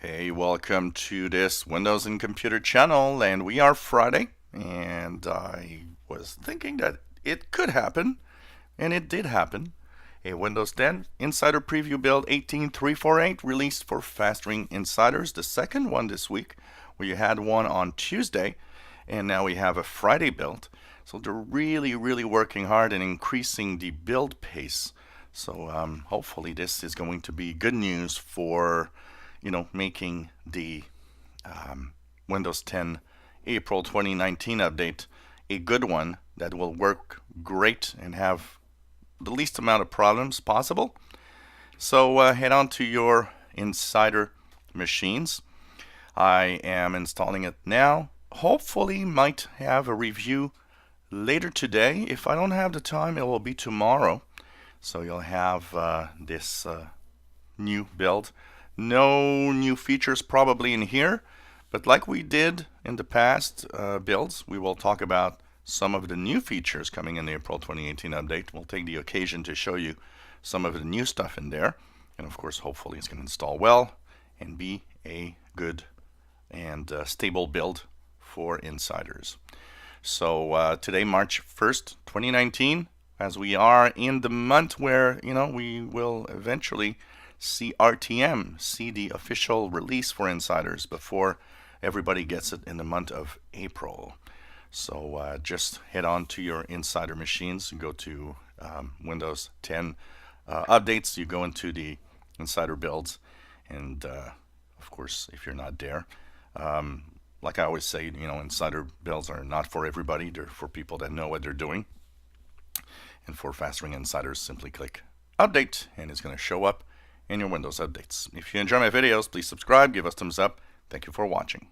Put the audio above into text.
Hey, welcome to this Windows and Computer channel, and we are Friday, and I was thinking that it could happen, and it did happen. A Windows 10 Insider Preview Build 18348 released for Fast Ring Insiders, the second one this week. We had one on Tuesday, and now we have a Friday build. So they're really working hard and increasing the build pace. So hopefully this is going to be good news for making the Windows 10 April 2019 update a good one that will work great and have the least amount of problems possible. So head on to your Insider machines. I am installing it now. Hopefully might have a review later today. If I don't have the time, it will be tomorrow. So you'll have this new build. No new features probably in here, but like we did in the past builds, we will talk about some of the new features coming in the April 2018 update. We'll take the occasion to show you some of the new stuff in there. And of course, hopefully it's going to install well and be a good and stable build for insiders. So today, March 1st, 2019, as we are in the month where, we will eventually see RTM, see the official release for insiders before everybody gets it in the month of April. So just head on to your insider machines and go to Windows 10 updates. You go into the insider builds, and of course, if you're not there, like I always say, insider builds are not for everybody. They're for people that know what they're doing. And for Fast Ring Insiders, simply click Update, and it's going to show up in your Windows updates. If you enjoy my videos, please subscribe, give us thumbs up. Thank you for watching.